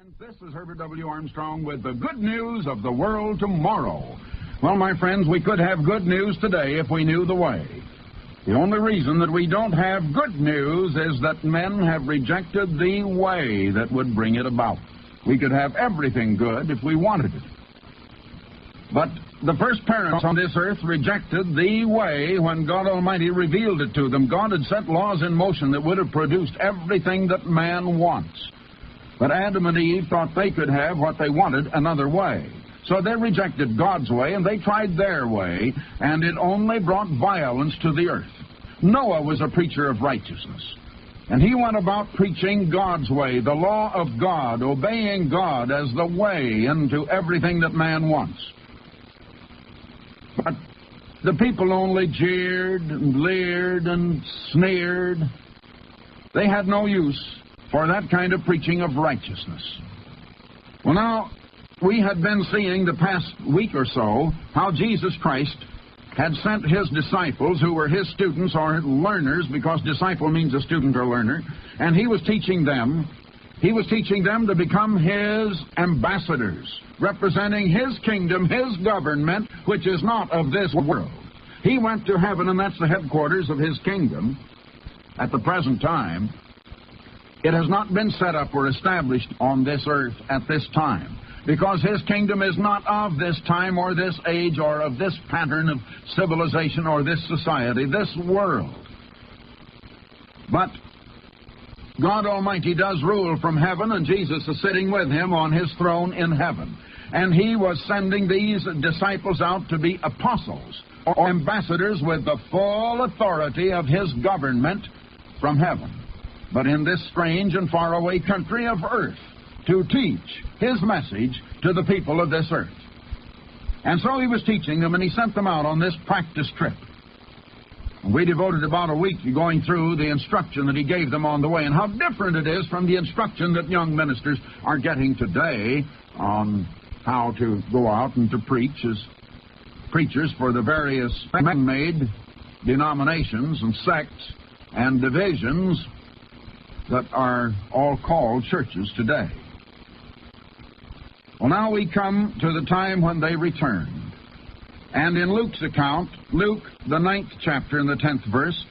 And this is Herbert W. Armstrong with the good news of the world tomorrow. Well, my friends, we could have good news today if we knew the way. The only reason that we don't have good news is that men have rejected the way that would bring it about. We could have everything good if we wanted it. But the first parents on this earth rejected the way when God Almighty revealed it to them. God had set laws in motion that would have produced everything that man wants. But Adam and Eve thought they could have what they wanted another way. So they rejected God's way, and they tried their way, and it only brought violence to the earth. Noah was a preacher of righteousness, and he went about preaching God's way, the law of God, obeying God as the way into everything that man wants. But the people only jeered and leered and sneered. They had no use for that kind of preaching of righteousness. Well, now, we had been seeing the past week or so how Jesus Christ had sent his disciples, who were his students or learners, because disciple means a student or learner, and he was teaching them. He was teaching them to become his ambassadors, representing his kingdom, his government, which is not of this world. He went to heaven, and that's the headquarters of his kingdom at the present time. It has not been set up or established on this earth at this time, because his kingdom is not of this time or this age or of this pattern of civilization or this society, this world. But God Almighty does rule from heaven, and Jesus is sitting with him on his throne in heaven. And he was sending these disciples out to be apostles or ambassadors with the full authority of his government from heaven, but in this strange and faraway country of earth, to teach his message to the people of this earth. And so he was teaching them, and he sent them out on this practice trip. And we devoted about a week going through the instruction that he gave them on the way, and how different it is from the instruction that young ministers are getting today on how to go out and to preach as preachers for the various man-made denominations and sects and divisions that are all called churches today. Well, now we come to the time when they returned. And in Luke's account, Luke, the 9th chapter and the 10th verse,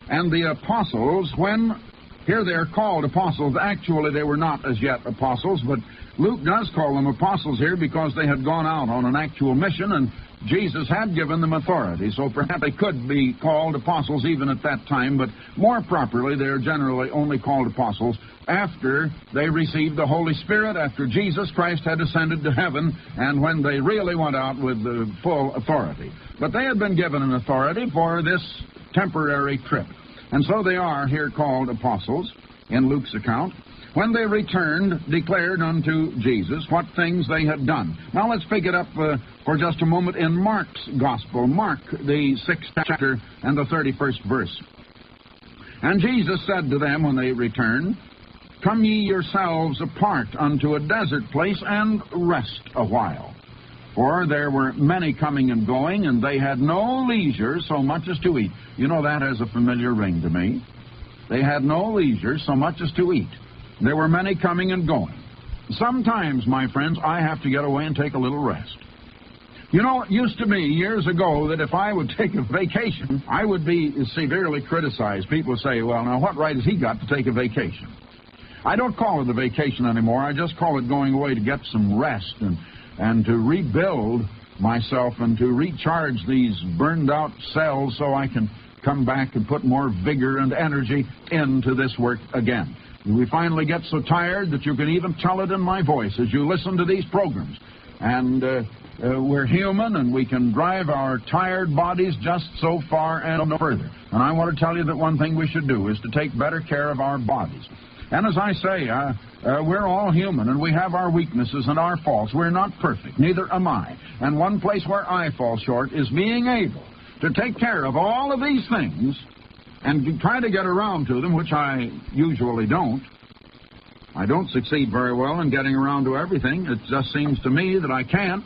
and the apostles, here they are called apostles. Actually, they were not as yet apostles, but Luke does call them apostles here because they had gone out on an actual mission, and Jesus had given them authority. So perhaps they could be called apostles even at that time, but more properly, they are generally only called apostles after they received the Holy Spirit, after Jesus Christ had ascended to heaven, and when they really went out with the full authority. But they had been given an authority for this temporary trip. And so they are here called apostles in Luke's account. When they returned, declared unto Jesus what things they had done. Now let's pick it up for just a moment in Mark's Gospel. Mark, the 6th chapter and the 31st verse. And Jesus said to them when they returned, Come ye yourselves apart unto a desert place and rest a while. For there were many coming and going, and they had no leisure so much as to eat. You know, that has a familiar ring to me. They had no leisure so much as to eat. There were many coming and going. Sometimes, my friends, I have to get away and take a little rest. You know, it used to be years ago that if I would take a vacation, I would be severely criticized. People say, well, now, what right has he got to take a vacation? I don't call it a vacation anymore. I just call it going away to get some rest and to rebuild myself and to recharge these burned-out cells so I can come back and put more vigor and energy into this work again. We finally get so tired that you can even tell it in my voice as you listen to these programs. And we're human, and we can drive our tired bodies just so far and no further. And I want to tell you that one thing we should do is to take better care of our bodies. And as I say, we're all human, and we have our weaknesses and our faults. We're not perfect, neither am I. And one place where I fall short is being able to take care of all of these things and try to get around to them, which I usually don't. I don't succeed very well in getting around to everything. It just seems to me that I can't.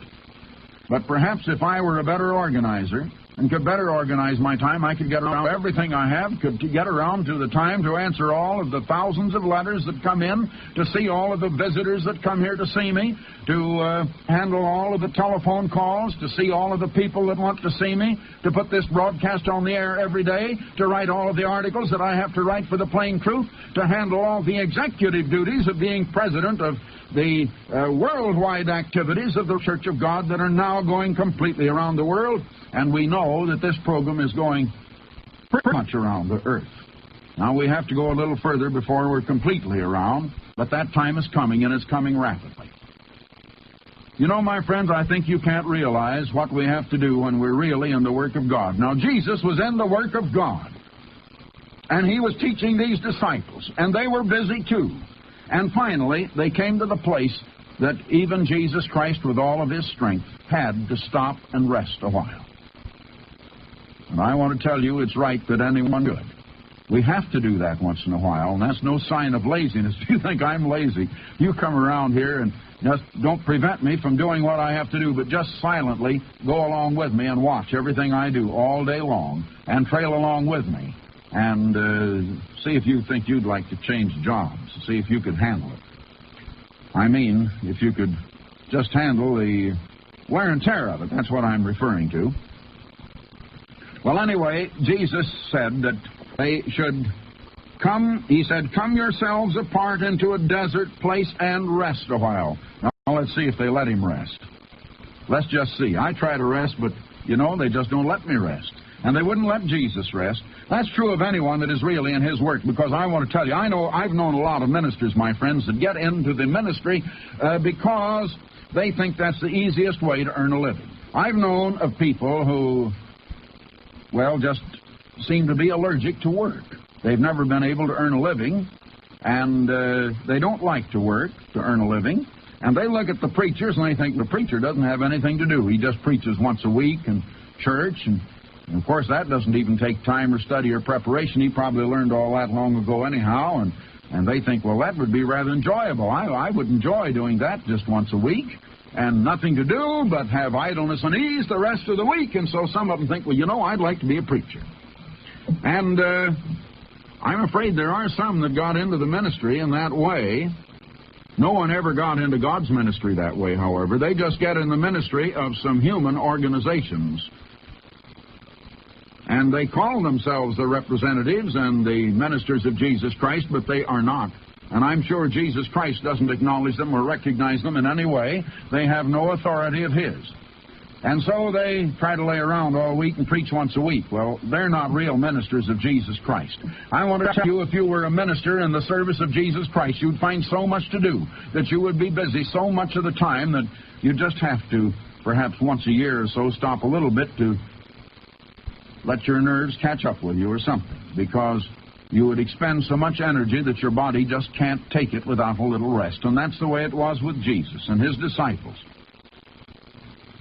But perhaps if I were a better organizer, and could better organize my time, I could get around everything I have, could get around to the time to answer all of the thousands of letters that come in, to see all of the visitors that come here to see me, to handle all of the telephone calls, to see all of the people that want to see me, to put this broadcast on the air every day, to write all of the articles that I have to write for the Plain Truth, to handle all the executive duties of being president of the worldwide activities of the Church of God that are now going completely around the world. And we know that this program is going pretty much around the earth. Now, we have to go a little further before we're completely around, but that time is coming, and it's coming rapidly. You know, my friends, I think you can't realize what we have to do when we're really in the work of God. Now, Jesus was in the work of God, and he was teaching these disciples, and they were busy too. And finally, they came to the place that even Jesus Christ, with all of his strength, had to stop and rest a while. And I want to tell you, it's right that anyone should. We have to do that once in a while, and that's no sign of laziness. If you think I'm lazy, you come around here and just don't prevent me from doing what I have to do, but just silently go along with me and watch everything I do all day long and trail along with me and see if you think you'd like to change jobs, see if you could handle it. I mean, if you could just handle the wear and tear of it. That's what I'm referring to. Well, anyway, Jesus said that they should come, he said, come yourselves apart into a desert place and rest a while. Now, let's see if they let him rest. Let's just see. I try to rest, but, you know, they just don't let me rest. And they wouldn't let Jesus rest. That's true of anyone that is really in his work, because I want to tell you, I've known a lot of ministers, my friends, that get into the ministry because they think that's the easiest way to earn a living. I've known of people who, well, just seem to be allergic to work. They've never been able to earn a living, and they don't like to work to earn a living. And they look at the preachers, and they think the preacher doesn't have anything to do. He just preaches once a week in church, and of course that doesn't even take time or study or preparation. He probably learned all that long ago anyhow, and they think, well, that would be rather enjoyable. I would enjoy doing that just once a week, and nothing to do but have idleness and ease the rest of the week. And so some of them think, well, you know, I'd like to be a preacher. And I'm afraid there are some that got into the ministry in that way. No one ever got into God's ministry that way, however. They just get in the ministry of some human organizations. And they call themselves the representatives and the ministers of Jesus Christ, but they are not. And I'm sure Jesus Christ doesn't acknowledge them or recognize them in any way. They have no authority of his. And so they try to lay around all week and preach once a week. Well, they're not real ministers of Jesus Christ. I want to tell you, if you were a minister in the service of Jesus Christ, you'd find so much to do that you would be busy so much of the time that you just have to, perhaps once a year or so, stop a little bit to let your nerves catch up with you or something, because you would expend so much energy that your body just can't take it without a little rest. And that's the way it was with Jesus and his disciples.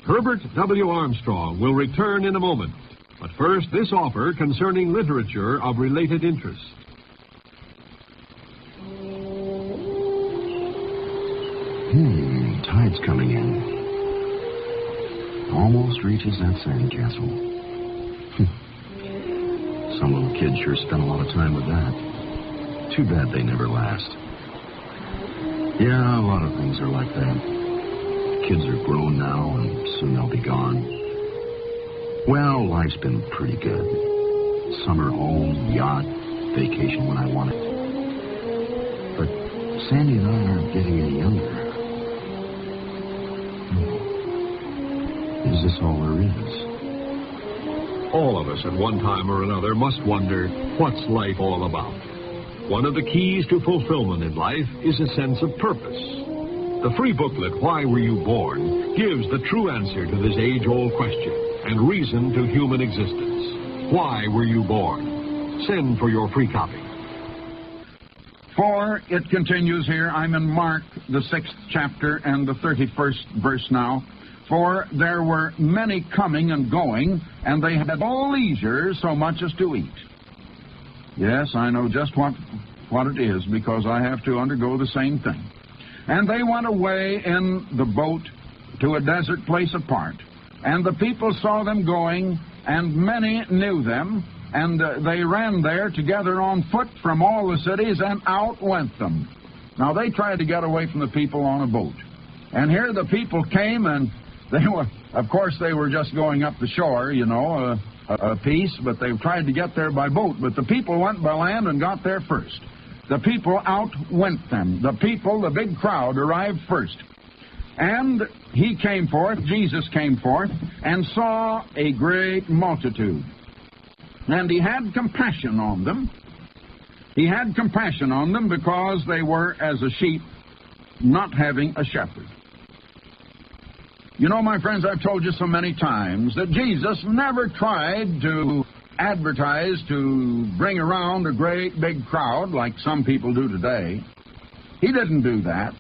Herbert W. Armstrong will return in a moment. But first, this offer concerning literature of related interest. Tide's coming in. Almost reaches that sandcastle. Some little kids sure spend a lot of time with that. Too bad they never last. Yeah, a lot of things are like that. Kids are grown now, and soon they'll be gone. Well, life's been pretty good. Summer home, yacht, vacation when I want it. But Sandy and I aren't getting any younger. Is this all there is? All of us at one time or another must wonder, what's life all about? One of the keys to fulfillment in life is a sense of purpose. The free booklet, Why Were You Born?, gives the true answer to this age-old question and reason to human existence. Why were you born? Send for your free copy. For it continues here, I'm in Mark, the 6th chapter and the 31st verse now. For there were many coming and going, and they had no leisure so much as to eat. Yes, I know just what it is, because I have to undergo the same thing. And they went away in the boat to a desert place apart. And the people saw them going, and many knew them, and they ran there together on foot from all the cities, and out went them. Now they tried to get away from the people on a boat. And here the people came, and they were, of course, they were just going up the shore, you know, a piece, but they tried to get there by boat. But the people went by land and got there first. The people outwent them. The people, the big crowd, arrived first. And he came forth, Jesus came forth, and saw a great multitude. And he had compassion on them. He had compassion on them because they were as a sheep not having a shepherd. You know, my friends, I've told you so many times that Jesus never tried to advertise to bring around a great big crowd like some people do today. He didn't do that.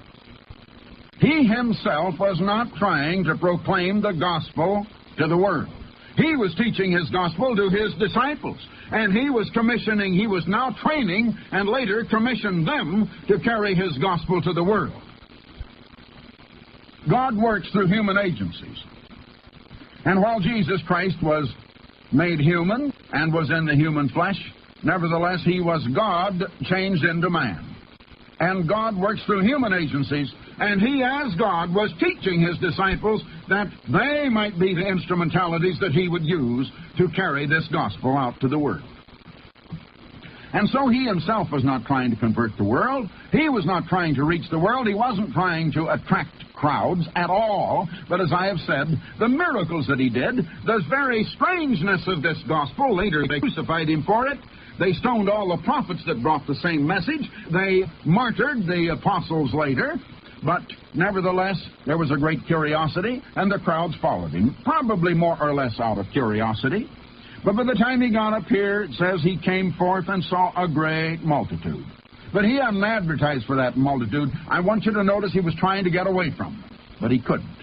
He himself was not trying to proclaim the gospel to the world. He was teaching his gospel to his disciples, and he was now training and later commissioned them to carry his gospel to the world. God works through human agencies. And while Jesus Christ was made human and was in the human flesh, nevertheless he was God changed into man. And God works through human agencies, and he, as God, was teaching his disciples that they might be the instrumentalities that he would use to carry this gospel out to the world. And so he himself was not trying to convert the world. He was not trying to reach the world. He wasn't trying to attract crowds at all. But as I have said, the miracles that he did, the very strangeness of this gospel, later they crucified him for it. They stoned all the prophets that brought the same message. They martyred the apostles later. But nevertheless, there was a great curiosity, and the crowds followed him, probably more or less out of curiosity. But by the time he got up here, it says he came forth and saw a great multitude. But he hadn't advertised for that multitude. I want you to notice he was trying to get away from them, but he couldn't.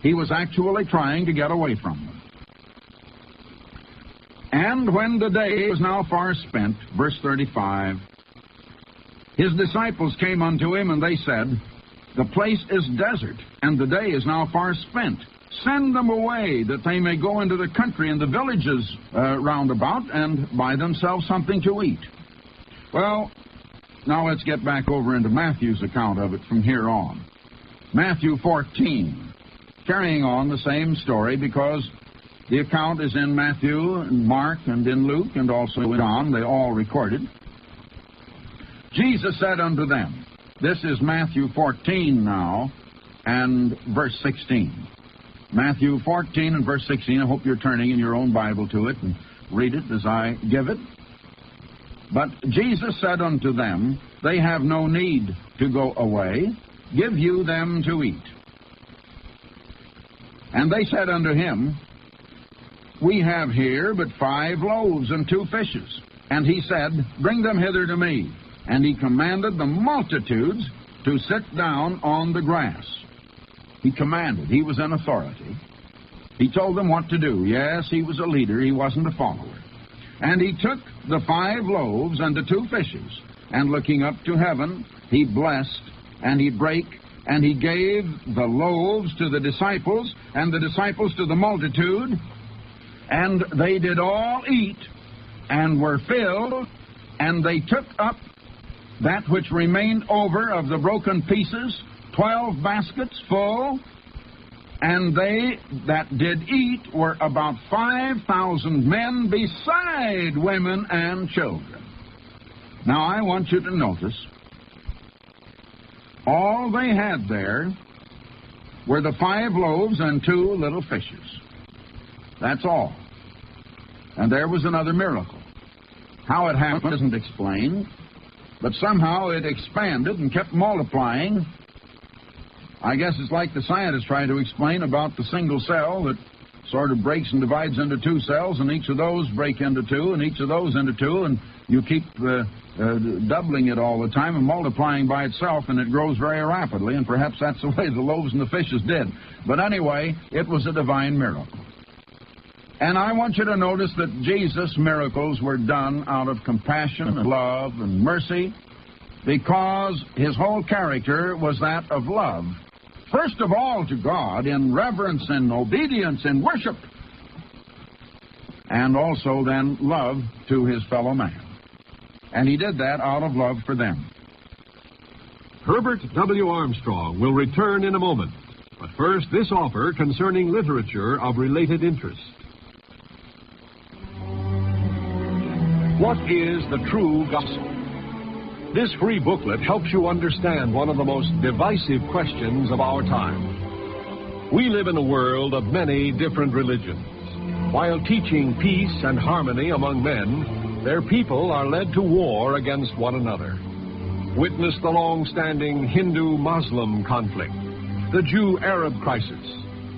He was actually trying to get away from them. And when the day was now far spent, verse 35, his disciples came unto him, and they said, the place is desert, and the day is now far spent. Send them away, that they may go into the country and the villages round about, and buy themselves something to eat. Well, now let's get back over into Matthew's account of it from here on. Matthew 14, carrying on the same story, because the account is in Matthew and Mark and in Luke and also in John. They all recorded. Jesus said unto them, this is Matthew 14 now, and verse 16. Matthew 14 and verse 16. I hope you're turning in your own Bible to it and read it as I give it. But Jesus said unto them, they have no need to go away. Give you them to eat. And they said unto him, we have here but 5 loaves and 2 fishes. And he said, bring them hither to me. And he commanded the multitudes to sit down on the grass. He commanded. He was in authority. He told them what to do. Yes, he was a leader. He wasn't a follower. And he took the 5 loaves and the 2 fishes, and looking up to heaven, he blessed, and he brake, and he gave the loaves to the disciples, and the disciples to the multitude, and they did all eat, and were filled, and they took up that which remained over of the broken pieces, 12 baskets full, and they that did eat were about 5,000 men, beside women and children. Now I want you to notice, all they had there were the 5 loaves and 2 little fishes. That's all. And there was another miracle. How it happened isn't explained, but somehow it expanded and kept multiplying. I guess it's like the scientists try to explain about the single cell that sort of breaks and divides into 2 cells, and each of those break into 2, and each of those into 2, and you keep doubling it all the time and multiplying by itself, and it grows very rapidly, and perhaps that's the way the loaves and the fishes did. But anyway, it was a divine miracle. And I want you to notice that Jesus' miracles were done out of compassion and love and mercy, because his whole character was that of love. First of all to God, in reverence and obedience and worship. and also then love to his fellow man. And he did that out of love for them. Herbert W. Armstrong will return in a moment. But first, this offer concerning literature of related interest. What is the true gospel? This free booklet helps you understand one of the most divisive questions of our time. We live in a world of many different religions. While teaching peace and harmony among men, their people are led to war against one another. Witness the long-standing Hindu-Muslim conflict, the Jew-Arab crisis,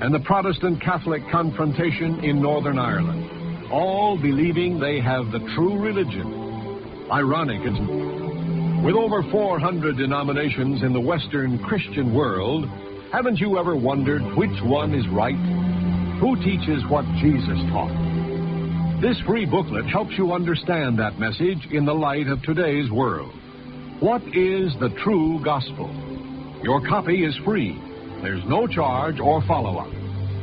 and the Protestant-Catholic confrontation in Northern Ireland, all believing they have the true religion. Ironic, isn't it? With over 400 denominations in the Western Christian world, haven't you ever wondered which one is right? Who teaches what Jesus taught? This free booklet helps you understand that message in the light of today's world. What is the true gospel? Your copy is free. There's no charge or follow-up.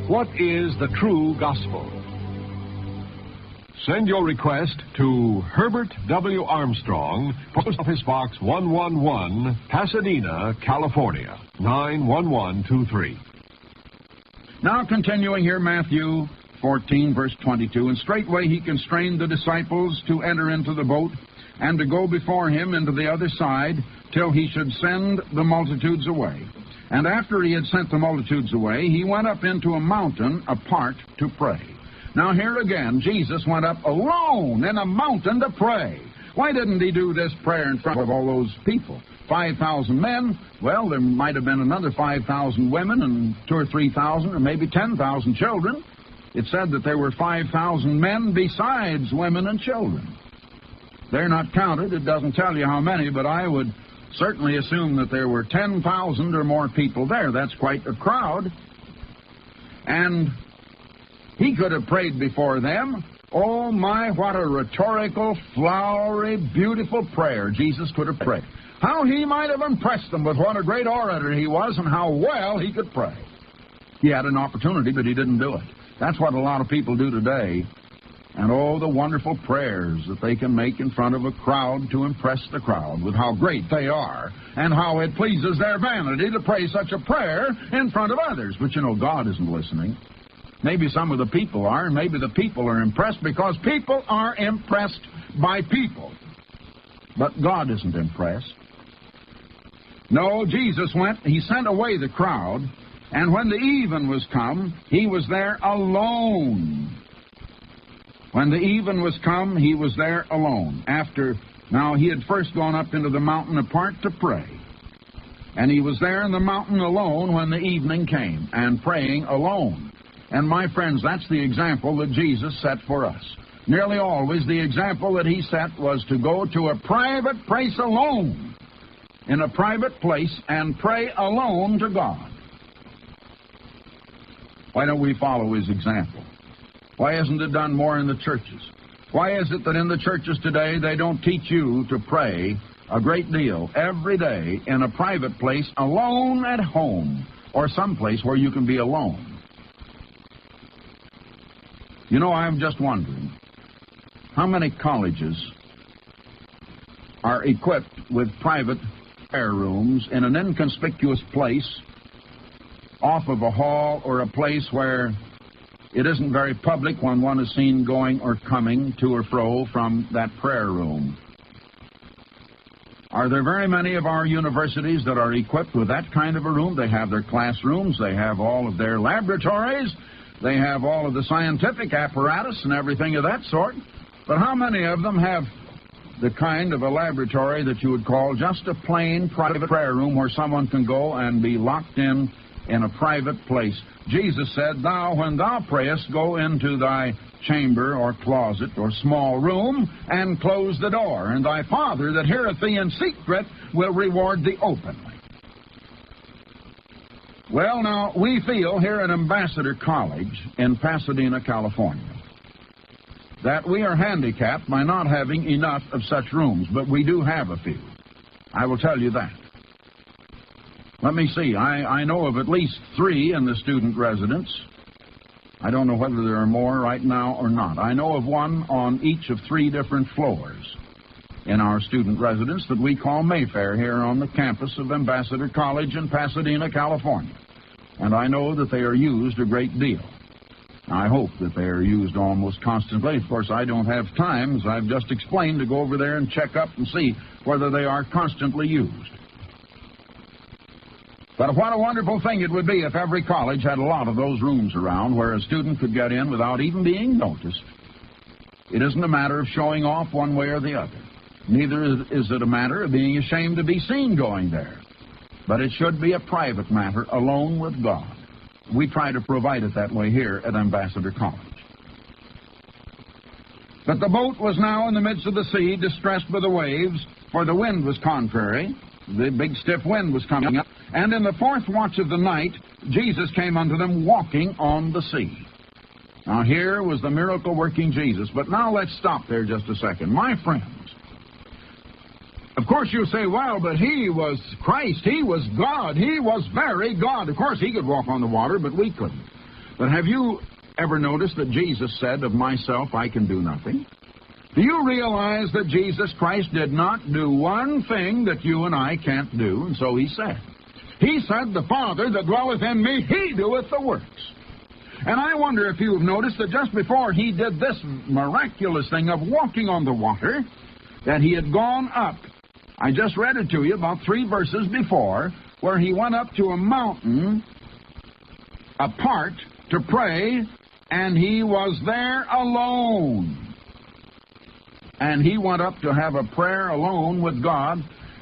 What is the true gospel? Send your request to Herbert W. Armstrong, Post Office Box 111, Pasadena, California, 91123. Now continuing here, Matthew 14, verse 22, and straightway he constrained the disciples to enter into the boat and to go before him into the other side till he should send the multitudes away. And after he had sent the multitudes away, he went up into a mountain apart to pray. Now here again, Jesus went up alone in a mountain to pray. Why didn't he do this prayer in front of all those people? 5,000 men, well, there might have been another 5,000 women and 2,000 or 3,000 or maybe 10,000 children. It said that there were 5,000 men besides women and children. They're not counted. It doesn't tell you how many, but I would certainly assume that there were 10,000 or more people there. That's quite a crowd. And he could have prayed before them. Oh, my, what a rhetorical, flowery, beautiful prayer Jesus could have prayed. How he might have impressed them with what a great orator he was and how well he could pray. He had an opportunity, but he didn't do it. That's what a lot of people do today. And oh, the wonderful prayers that they can make in front of a crowd to impress the crowd with how great they are and how it pleases their vanity to pray such a prayer in front of others. But you know, God isn't listening. Maybe some of the people are, and maybe the people are impressed because people are impressed by people. But God isn't impressed. No, Jesus went, he sent away the crowd, and when the even was come, he was there alone. When the even was come, he was there alone. Now he had first gone up into the mountain apart to pray. And he was there in the mountain alone when the evening came, and praying alone. And my friends, that's the example that Jesus set for us. Nearly always the example that he set was to go to a private place alone, in a private place, and pray alone to God. Why don't we follow his example? Why isn't it done more in the churches? Why is it that in the churches today they don't teach you to pray a great deal every day in a private place, alone at home, or someplace where you can be alone? You know, I'm just wondering, how many colleges are equipped with private prayer rooms in an inconspicuous place, off of a hall or a place where it isn't very public when one is seen going or coming to or fro from that prayer room? Are there very many of our universities that are equipped with that kind of a room? They have their classrooms, they have all of their laboratories, they have all of the scientific apparatus and everything of that sort. But how many of them have the kind of a laboratory that you would call just a plain private prayer room where someone can go and be locked in a private place? Jesus said, "Thou, when thou prayest, go into thy chamber or closet or small room and close the door, and thy Father that heareth thee in secret will reward thee openly." Well, now, we feel here at Ambassador College in Pasadena, California, that we are handicapped by not having enough of such rooms, but we do have a few. I will tell you that. Let me see. I know of at least 3 in the student residence. I don't know whether there are more right now or not. I know of one on each of 3 different floors in our student residence that we call Mayfair here on the campus of Ambassador College in Pasadena, California. And I know that they are used a great deal. I hope that they are used almost constantly. Of course, I don't have time, as I've just explained, to go over there and check up and see whether they are constantly used. But what a wonderful thing it would be if every college had a lot of those rooms around where a student could get in without even being noticed. It isn't a matter of showing off one way or the other. Neither is it a matter of being ashamed to be seen going there. But it should be a private matter, alone with God. We try to provide it that way here at Ambassador College. But the boat was now in the midst of the sea, distressed by the waves, for the wind was contrary. The big stiff wind was coming up. And in the 4th watch of the night, Jesus came unto them walking on the sea. Now here was the miracle-working Jesus. But now let's stop there just a second. My friends, of course you say, well, but he was Christ. He was God. He was very God. Of course he could walk on the water, but we couldn't. But have you ever noticed that Jesus said, of myself I can do nothing? Do you realize that Jesus Christ did not do one thing that you and I can't do? And so he said. He said, the Father that dwelleth in me, he doeth the works. And I wonder if you have noticed that just before he did this miraculous thing of walking on the water, that he had gone up. I just read it to you about 3 verses before, where he went up to a mountain apart to pray, and he was there alone. And he went up to have a prayer alone with God,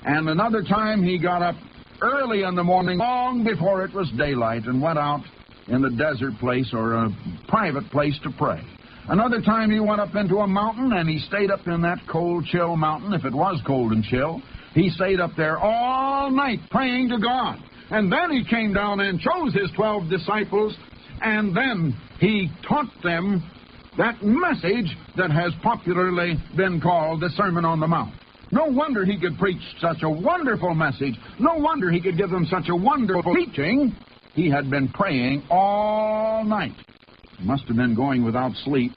and another time he got up early in the morning, long before it was daylight, and went out in the desert place or a private place to pray. Another time he went up into a mountain, and he stayed up in that cold, chill mountain, if it was cold and chill. He stayed up there all night praying to God. And then he came down and chose his 12 disciples, and then he taught them that message that has popularly been called the Sermon on the Mount. No wonder he could preach such a wonderful message. No wonder he could give them such a wonderful teaching. He had been praying all night. He must have been going without sleep,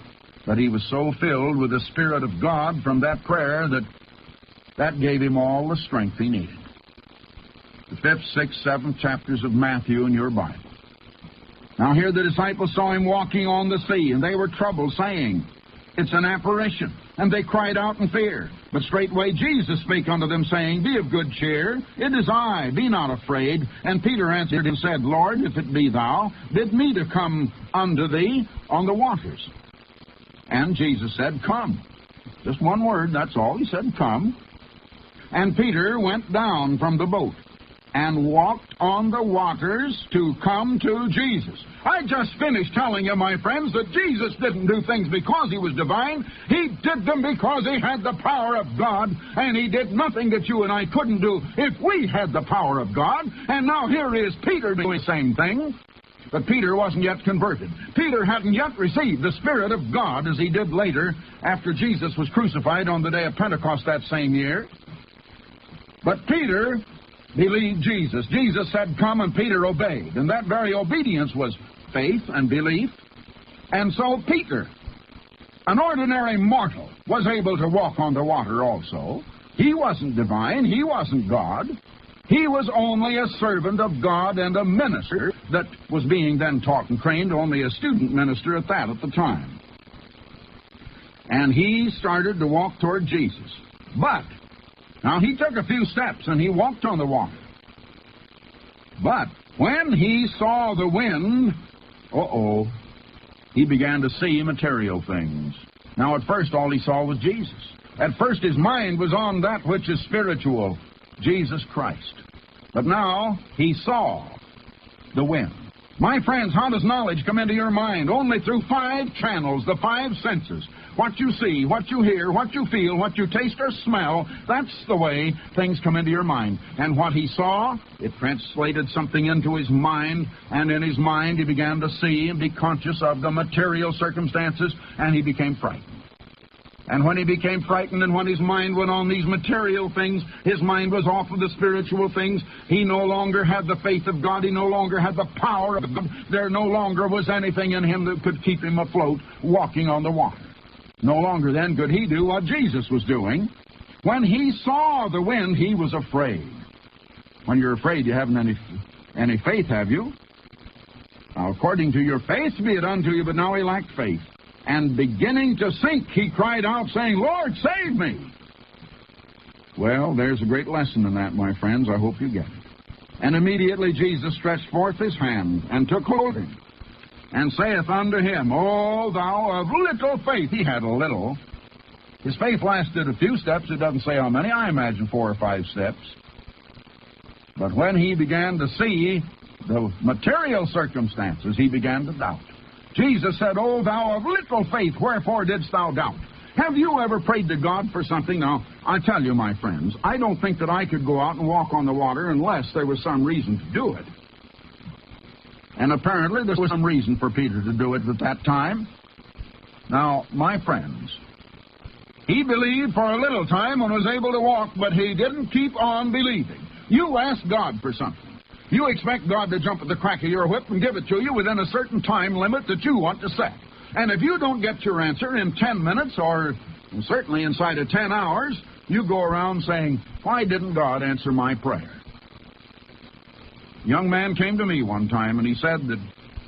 but he was so filled with the Spirit of God from that prayer that gave him all the strength he needed. The 5th, 6th, 7th chapters of Matthew in your Bible. Now here the disciples saw him walking on the sea, and they were troubled, saying, it's an apparition. And they cried out in fear. But straightway Jesus spake unto them, saying, be of good cheer, it is I, be not afraid. And Peter answered and said, Lord, if it be thou, bid me to come unto thee on the waters. And Jesus said, come. Just one word, that's all. He said, come. And Peter went down from the boat and walked on the waters to come to Jesus. I just finished telling you, my friends, that Jesus didn't do things because he was divine. He did them because he had the power of God, and he did nothing that you and I couldn't do if we had the power of God. And now here is Peter doing the same thing. But Peter wasn't yet converted. Peter hadn't yet received the Spirit of God as he did later after Jesus was crucified on the day of Pentecost that same year. But Peter believed Jesus. Jesus said, come, and Peter obeyed. And that very obedience was faith and belief. And so Peter, an ordinary mortal, was able to walk on the water also. He wasn't divine. He wasn't God. He was only a servant of God and a minister that was being then taught and trained, only a student minister at that at the time. And he started to walk toward Jesus. But now, he took a few steps, and he walked on the water. But when he saw the wind, he began to see material things. Now, at first, all he saw was Jesus. At first, his mind was on that which is spiritual, Jesus Christ. But now, he saw the wind. My friends, how does knowledge come into your mind? Only through 5 channels, the 5 senses. What you see, what you hear, what you feel, what you taste or smell, that's the way things come into your mind. And what he saw, it translated something into his mind, and in his mind he began to see and be conscious of the material circumstances, and he became frightened. And when he became frightened and when his mind went on these material things, his mind was off of the spiritual things. He no longer had the faith of God. He no longer had the power of God. There no longer was anything in him that could keep him afloat, walking on the water. No longer then could he do what Jesus was doing. When he saw the wind, he was afraid. When you're afraid, you haven't any faith, have you? Now, according to your faith be it unto you, but now he lacked faith. And beginning to sink, he cried out, saying, Lord, save me. Well, there's a great lesson in that, my friends. I hope you get it. And immediately Jesus stretched forth his hand, and took hold of him, and saith unto him, O thou of little faith. He had a little. His faith lasted a few steps. It doesn't say how many. I imagine 4 or 5 steps. But when he began to see the material circumstances, he began to doubt. Jesus said, O thou of little faith, wherefore didst thou doubt? Have you ever prayed to God for something? Now, I tell you, my friends, I don't think that I could go out and walk on the water unless there was some reason to do it. And apparently there was some reason for Peter to do it at that time. Now, my friends, he believed for a little time and was able to walk, but he didn't keep on believing. You ask God for something. You expect God to jump at the crack of your whip and give it to you within a certain time limit that you want to set. And if you don't get your answer in 10 minutes or certainly inside of 10 hours, you go around saying, why didn't God answer my prayer? A young man came to me one time and he said that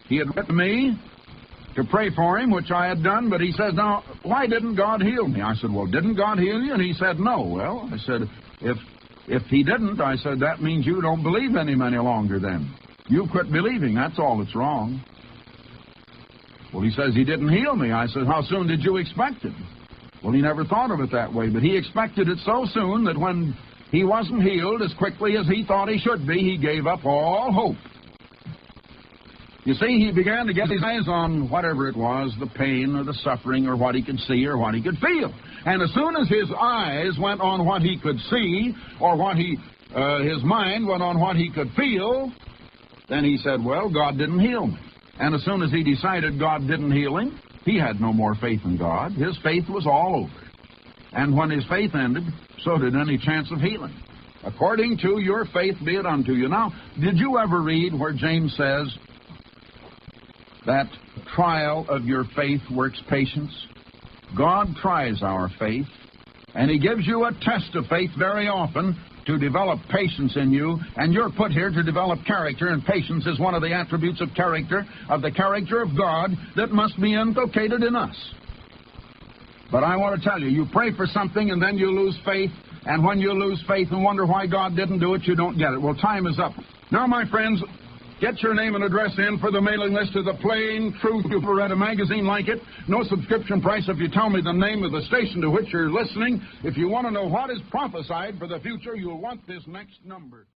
he had written me to pray for him, which I had done, but he says, now, why didn't God heal me? I said, well, didn't God heal you? And he said, no. Well, I said, if he didn't, I said, that means you don't believe in him any longer then. You quit believing. That's all that's wrong. Well, he says he didn't heal me. I said, how soon did you expect it? Well, he never thought of it that way, but he expected it so soon that when he wasn't healed as quickly as he thought he should be, he gave up all hope. You see, he began to get his eyes on whatever it was, the pain or the suffering or what he could see or what he could feel. And as soon as his eyes went on what he could see or what his mind went on what he could feel, then he said, well, God didn't heal me. And as soon as he decided God didn't heal him, he had no more faith in God. His faith was all over. And when his faith ended, so did any chance of healing. According to your faith be it unto you. Now, did you ever read where James says that trial of your faith works patience? God tries our faith, and he gives you a test of faith very often to develop patience in you, and you're put here to develop character, and patience is one of the attributes of character, of the character of God, that must be inculcated in us. But I want to tell you, you pray for something and then you lose faith, and when you lose faith and wonder why God didn't do it, you don't get it. Well, time is up. Now, my friends, get your name and address in for the mailing list of the Plain Truth. You've read a magazine like it. No subscription price if you tell me the name of the station to which you're listening. If you want to know what is prophesied for the future, you'll want this next number.